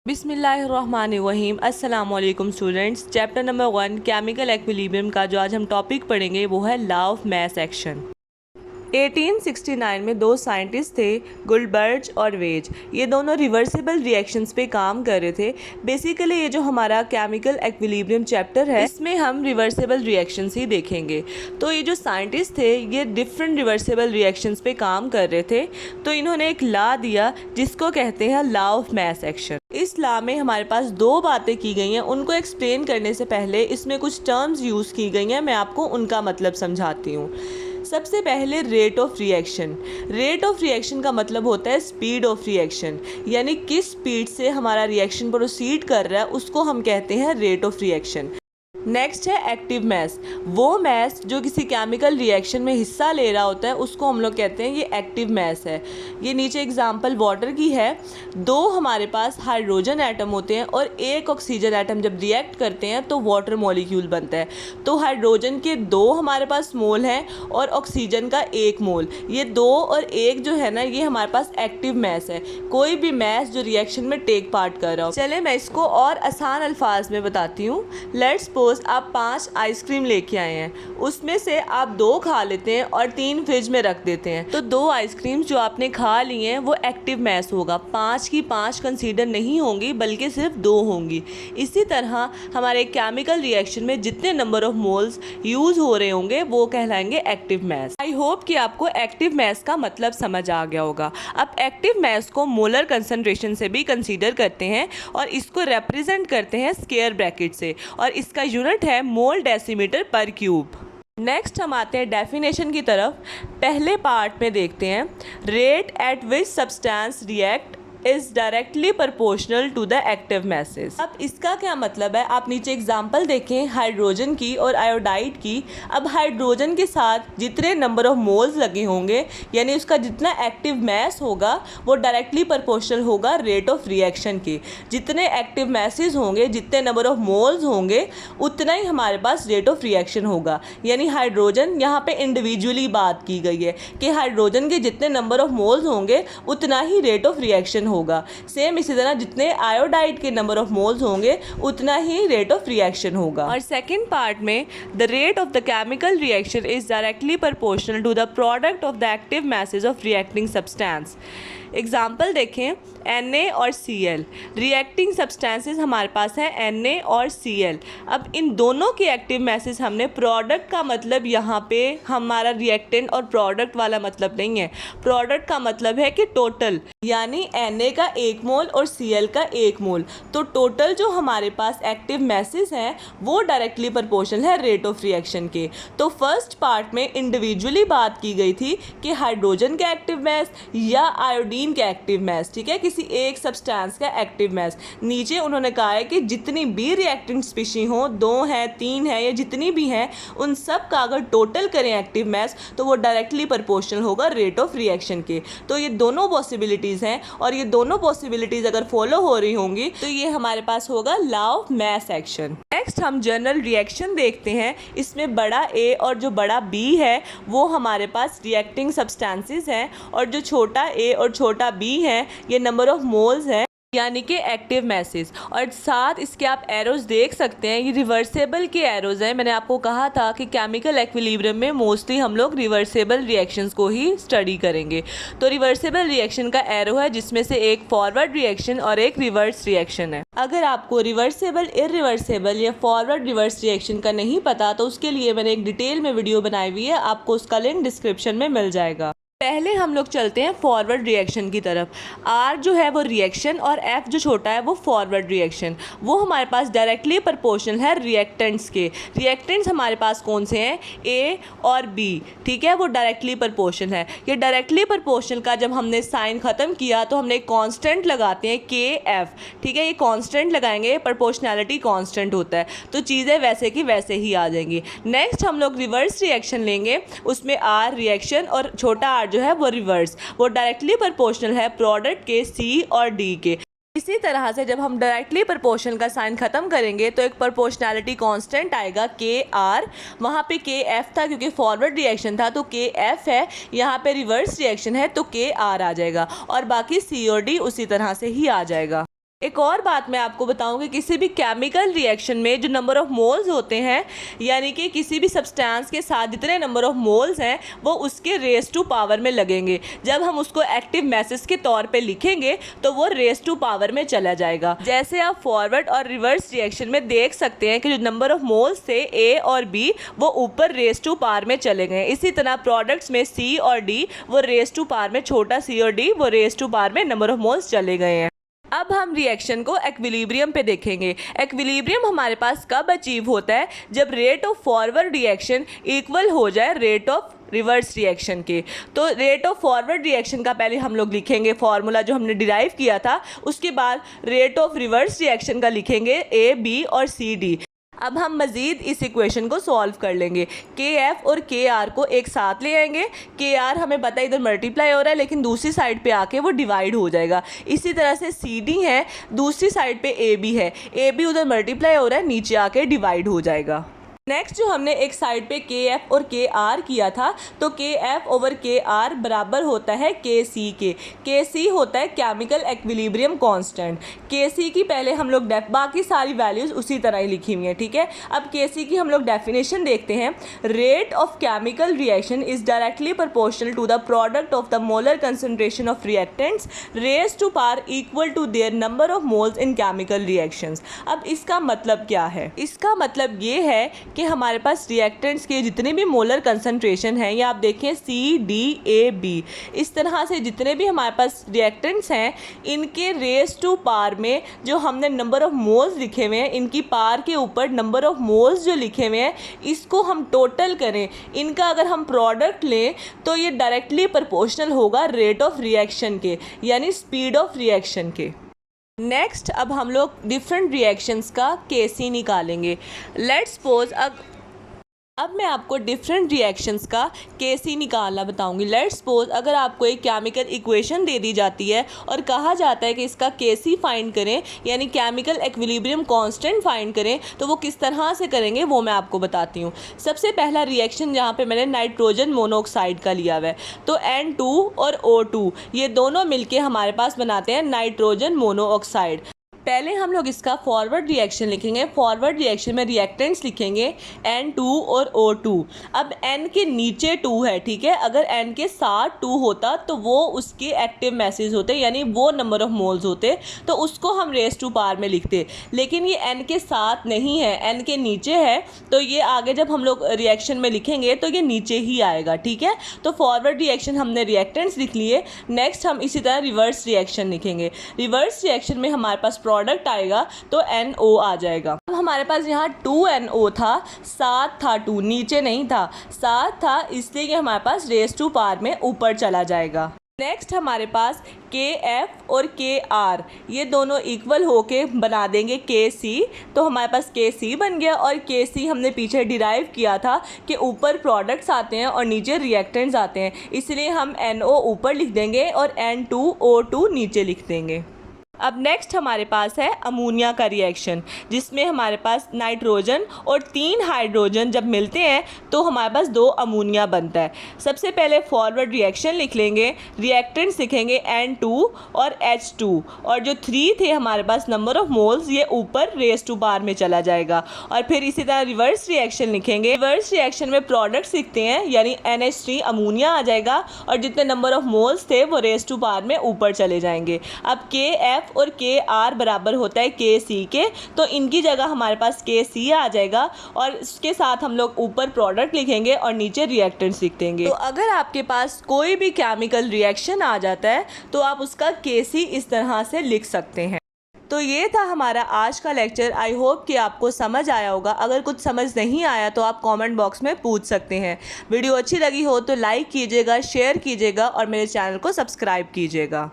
बिस्मिल्लाहिर्रहमानिर्रहीम। अस्सलाम वालेकुम students. Chapter number 1 chemical equilibrium का जो आज हम टॉपिक पढ़ेंगे वो है लॉ ऑफ मास एक्शन। 1869 में दो साइंटिस्ट थे, गुलबर्ज और वेज। ये दोनों रिवर्सिबल रिएक्शंस पे काम कर रहे थे। बेसिकली ये जो हमारा केमिकल एक्विलिब्रियम चैप्टर है इसमें हम रिवर्सिबल रिएक्शंस ही देखेंगे। तो ये जो साइंटिस्ट थे ये डिफरेंट रिवर्सिबल रिएक्शंस पे काम कर रहे थे। तो इन्होंने एक लॉ दिया जिसको कहते हैं लॉ ऑफ मास एक्शन। इस लॉ में हमारे पास दो बातें की गई हैं। उनको एक्सप्लेन करने से पहले इसमें कुछ टर्म्स यूज़ की गई हैं, मैं आपको उनका मतलब समझाती हूँ। सबसे पहले rate of reaction. Rate of reaction का मतलब होता है स्पीड ऑफ रिएक्शन, यानी किस स्पीड से हमारा रिएक्शन प्रोसीड कर रहा है उसको हम कहते हैं रेट ऑफ रिएक्शन। नेक्स्ट है एक्टिव मास। वो मास जो किसी केमिकल रिएक्शन में हिस्सा ले रहा होता है उसको हम लोग कहते हैं ये एक्टिव मास है। ये नीचे एग्जांपल वाटर की है। दो हमारे पास हाइड्रोजन एटम होते हैं और एक ऑक्सीजन एटम जब रिएक्ट करते हैं तो वाटर मॉलिक्यूल बनता है। तो हाइड्रोजन के दो हमारे पास मोल हैं और ऑक्सीजन का एक मोल। ये दो और एक जो है ना ये हमारे पास एक्टिव मास है, कोई भी मास जो रिएक्शन में टेक पार्ट कर रहा हो। चले मैं इसको और आसान अल्फाज में बताती हूँ। लेट्स सपोज आप 5 आइसक्रीम लेके आए हैं, उसमें से आप 2 खा लेते हैं और 3 फ्रिज में रख देते हैं। तो 2 आइसक्रीम जो आपने खा ली हैं वो एक्टिव मास होगा। 5 की 5 कंसीडर नहीं होंगी बल्कि सिर्फ 2 होंगी। इसी तरह हमारे केमिकल रिएक्शन में जितने नंबर ऑफ मोल्स यूज हो रहे होंगे वो कहलाएंगे एक्टिव मास। आई होप कि आपको एक्टिव मास का मतलब समझ आ गया होगा। अब एक्टिव मास को मोलर कंसंट्रेशन से भी कंसीडर करते हैं और इसको रिप्रेजेंट करते हैं स्क्वायर ब्रैकेट से, और इसका यूनिट है मोल डेसीमीटर पर क्यूब। नेक्स्ट हम आते हैं डेफिनेशन की तरफ। पहले पार्ट में देखते हैं rate at which substance react is directly proportional to the active masses. अब इसका क्या मतलब है, आप नीचे एग्जांपल देखें हाइड्रोजन की और आयोडाइड की। अब हाइड्रोजन के साथ जितने नंबर ऑफ मोल्स लगे होंगे यानी उसका जितना एक्टिव मास होगा वो डायरेक्टली प्रोपोर्शनल होगा रेट ऑफ रिएक्शन के। जितने एक्टिव मासेस होंगे, जितने नंबर ऑफ मोल्स होंगे, उतना ही हमारे पास रेट ऑफ रिएक्शन होगा। यानी हाइड्रोजन यहाँ पे इंडिविजुअली बात की गई है कि हाइड्रोजन के जितने नंबर ऑफ मोल्स होंगे उतना ही रेट ऑफ रिएक्शन होगा। सेम इसी तरह जितने आयोडाइड के नंबर ऑफ मोल्स होंगे उतना ही रेट ऑफ रिएक्शन होगा। और सेकंड पार्ट में the rate of the chemical reaction is directly proportional to the product of the active masses of reacting substance. Example देखें Na और Cl। रिएक्टिंग सब्सटेंसेस हमारे पास है Na और Cl। अब इन दोनों के एक्टिव मासेस हमने, प्रोडक्ट का मतलब यहाँ पे हमारा रिएक्टेंट और प्रोडक्ट वाला मतलब नहीं है। प्रोडक्ट का मतलब है कि टोटल, यानी Na का 1 मोल और Cl का 1 मोल। तो टोटल जो हमारे पास एक्टिव मासेस हैं वो डायरेक्टली प्रोपोर्शनल है रेट ऑफ रिएक्शन के। तो फर्स्ट पार्ट में इंडिविजुअली बात की गई थी कि हाइड्रोजन का एक्टिव मास या आयोडीन का एक्टिव मास, ठीक है, किसी एक सब्सटेंस का एक्टिव मास। नीचे उन्होंने कहा है कि जितनी भी रिएक्टिंग स्पीशी हो, 2 है 3 है या जितनी भी हैं, उन सब का अगर टोटल करें एक्टिव मास तो वो डायरेक्टली प्रोपोर्शनल होगा रेट ऑफ रिएक्शन के। तो ये दोनों पॉसिबिलिटीज़ हैं और ये दोनों पॉसिबिलिटीज़ अगर फॉलो हो रही होंगी तो ये हमारे पास होगा law of mass action. Next हम जनरल रिएक्शन देखते हैं। इसमें बड़ा ए और जो बड़ा बी है वो हमारे पास रिएक्टिंग सब्सटेंसेस हैं और जो छोटा ए और छोटा बी है ये नंबर ऑफ मोल्स है, यानी कि एक्टिव मासेस। और साथ इसके आप एरोज देख सकते हैं, ये रिवर्सेबल के एरोज हैं। मैंने आपको कहा था कि केमिकल एक्विलिब्रियम में मोस्टली हम लोग रिवर्सेबल रिएक्शंस को ही स्टडी करेंगे। तो रिवर्सेबल रिएक्शन का एरो है जिसमें से एक फॉरवर्ड रिएक्शन और एक रिवर्स रिएक्शन है। अगर आपको रिवर्सेबल, इरिवर्सेबल या फॉरवर्ड रिवर्स रिएक्शन का नहीं पता तो उसके लिए मैंने एक डिटेल में वीडियो बनाई हुई है, आपको उसका लिंक डिस्क्रिप्शन में मिल जाएगा। पहले हम लोग चलते हैं फॉरवर्ड रिएक्शन की तरफ। R जो है वो रिएक्शन और F जो छोटा है वो फॉरवर्ड रिएक्शन। वो हमारे पास डायरेक्टली प्रोपोर्शनल है रिएक्टेंट्स के। रिएक्टेंट्स हमारे पास कौन से हैं, A और B, ठीक है, वो डायरेक्टली प्रोपोर्शनल है। ये डायरेक्टली प्रोपोर्शनल का जब हमने साइन ख़त्म किया तो हमने एक कांस्टेंट लगाते हैं KF, ठीक है, ये कांस्टेंट लगाएंगे, प्रोपोर्शनैलिटी कांस्टेंट होता है, तो चीज़ें वैसे की वैसे ही आ जाएंगी। नेक्स्ट हम लोग रिवर्स रिएक्शन लेंगे, उसमें R रिएक्शन और छोटा r जो है वो रिवर्स, वो डायरेक्टली प्रोपोर्शनल है प्रोडक्ट के C और D के। इसी तरह से जब हम डायरेक्टली प्रोपोर्शनल का साइन खत्म करेंगे तो एक प्रोपोर्शनैलिटी कांस्टेंट आएगा KR। वहाँ पे KF था क्योंकि फॉरवर्ड रिएक्शन था तो KF है, यहाँ पे रिवर्स रिएक्शन है तो KR आ जाएगा और बाकी C और D उसी तरह से ही आ जाएगा। एक और बात मैं आपको बताऊं कि किसी भी केमिकल रिएक्शन में जो नंबर ऑफ मोल्स होते हैं, यानी कि किसी भी सब्सटेंस के साथ जितने नंबर ऑफ मोल्स हैं वो उसके रेस टू पावर में लगेंगे। जब हम उसको एक्टिव मैसेज के तौर पे लिखेंगे तो वो रेस टू पावर में चला जाएगा। जैसे आप फॉरवर्ड और रिवर्स रिएक्शन में देख सकते हैं कि जो नंबर ऑफ मोल्स थे ए और बी वो ऊपर रेस टू पावर में चले गए। इसी तरह प्रोडक्ट्स में सी और डी वो रेस टू पावर में, छोटा सी और डी वो रेस टू पावर में नंबर ऑफ मोल्स चले गए हैं। अब हम रिएक्शन को एक्विलिब्रियम पे देखेंगे। एक्विलिब्रियम हमारे पास कब अचीव होता है? जब rate of forward reaction equal हो जाए रेट ऑफ रिवर्स रिएक्शन के। तो रेट ऑफ फॉरवर्ड रिएक्शन का पहले हम लोग लिखेंगे फॉर्मूला जो हमने डिराइव किया था, उसके बाद रेट ऑफ रिवर्स रिएक्शन का लिखेंगे ए, बी और सी, डी। अब हम मज़ीद इस इक्वेशन को सॉल्व कर लेंगे। के एफ और के आर को एक साथ ले आएंगे। के आर हमें पता है इधर मल्टीप्लाई हो रहा है, लेकिन दूसरी साइड पे आके वो डिवाइड हो जाएगा। इसी तरह से सी डी है, दूसरी साइड पे ए बी है, ए बी उधर मल्टीप्लाई हो रहा है, नीचे आके डिवाइड हो जाएगा। नेक्स्ट जो हमने एक साइड पे के एफ और के आर किया था, तो के एफ ओवर के आर बराबर होता है के सी के। के सी होता है केमिकल एक्विलिब्रियम कांस्टेंट। के सी की पहले हम लोग बाकी सारी वैल्यूज़ उसी तरह ही लिखी हुई हैं, ठीक है। अब के सी की हम लोग डेफिनेशन देखते हैं। Rate of chemical reaction is directly proportional to the product of the molar concentration of reactants raise to power equal to their number of moles in chemical reactions. अब इसका मतलब क्या है? इसका मतलब ये है कि हमारे पास रिएक्टेंट्स के जितने भी मोलर कंसंट्रेशन हैं, या आप देखें सी डी ए बी, इस तरह से जितने भी हमारे पास रिएक्टेंट्स हैं, इनके रेस टू पार में जो हमने नंबर ऑफ मोल्स लिखे हुए हैं, इनकी पार के ऊपर नंबर ऑफ मोल्स जो लिखे हुए हैं, इसको हम टोटल करें, इनका अगर हम प्रोडक्ट लें तो ये डायरेक्टली प्रोपोर्शनल होगा रेट ऑफ रिएक्शन के, यानी स्पीड ऑफ रिएक्शन के। नेक्स्ट अब हम लोग डिफरेंट रिएक्शंस का केसी निकालेंगे। लेट्स सपोज अब मैं आपको डिफरेंट रिएक्शंस का केसी निकालना बताऊंगी। लेट्स सपोज अगर आपको एक केमिकल इक्वेशन दे दी जाती है और कहा जाता है कि इसका केसी फाइंड करें, यानी केमिकल एक्विलिब्रियम कांस्टेंट फाइंड करें, तो वो किस तरह से करेंगे वो मैं आपको बताती हूँ। सबसे पहला रिएक्शन यहाँ पे मैंने नाइट्रोजन मोनोऑक्साइड का लिया हुआ है, तो N2 और O2 ये दोनों मिलके हमारे पास बनाते हैं नाइट्रोजन मोनोऑक्साइड। पहले हम लोग इसका फॉरवर्ड रिएक्शन लिखेंगे। फॉरवर्ड रिएक्शन में रिएक्टेंट्स लिखेंगे N2 और O2। अब N के नीचे 2 है, ठीक है। अगर N के साथ 2 होता तो वो उसके एक्टिव मैसेज होते, यानी वो नंबर ऑफ मोल्स होते, तो उसको हम रेस टू पावर में लिखते। लेकिन ये N के साथ नहीं है, N के नीचे है, तो ये आगे जब हम लोग रिएक्शन में लिखेंगे तो ये नीचे ही आएगा, ठीक है। तो फॉरवर्ड रिएक्शन हमने रिएक्टेंट्स लिख लिए। नेक्स्ट हम इसी तरह रिवर्स रिएक्शन लिखेंगे। रिवर्स रिएक्शन में हमारे पास प्रोडक्ट आएगा तो NO आ जाएगा। अब हमारे पास यहाँ 2NO था, साथ था 2, नीचे नहीं था, साथ था, इसलिए कि हमारे पास रेस टू पावर में ऊपर चला जाएगा। नेक्स्ट हमारे पास KF और KR ये दोनों इक्वल होके बना देंगे KC, तो हमारे पास KC बन गया। और KC हमने पीछे डिराइव किया था कि ऊपर प्रोडक्ट्स आते हैं और नीचे रिएक्टेंट्स आते हैं, इसलिए हम NO ऊपर लिख देंगे और N2O2 नीचे लिख देंगे। अब नेक्स्ट हमारे पास है अमोनिया का रिएक्शन, जिसमें हमारे पास नाइट्रोजन और 3 हाइड्रोजन जब मिलते हैं तो हमारे पास 2 अमोनिया बनता है। सबसे पहले फॉरवर्ड रिएक्शन लिख लेंगे, रिएक्टेंट्स लिखेंगे N2 और H2, और जो 3 थे हमारे पास नंबर ऑफ मोल्स, ये ऊपर रेस टू पावर में चला जाएगा। और फिर इसी तरह रिवर्स रिएक्शन लिखेंगे। रिवर्स रिएक्शन में प्रोडक्ट्स लिखते हैं, यानी NH3 अमोनिया आ जाएगा, और जितने नंबर ऑफ मोल्स थे वो रेस टू पावर में ऊपर चले जाएंगे। अब KF और KR बराबर होता है KC के, तो इनकी जगह हमारे पास KC आ जाएगा, और इसके साथ हम लोग ऊपर प्रोडक्ट लिखेंगे और नीचे रिएक्टेंट्स लिख देंगे। तो अगर आपके पास कोई भी केमिकल रिएक्शन आ जाता है तो आप उसका KC इस तरह से लिख सकते हैं। तो ये था हमारा आज का लेक्चर। आई होप कि आपको समझ आया होगा। अगर कुछ समझ नहीं आया तो आप कमेंट बॉक्स में पूछ सकते हैं। वीडियो अच्छी लगी हो तो लाइक कीजिएगा, शेयर कीजिएगा और मेरे चैनल को सब्सक्राइब कीजिएगा।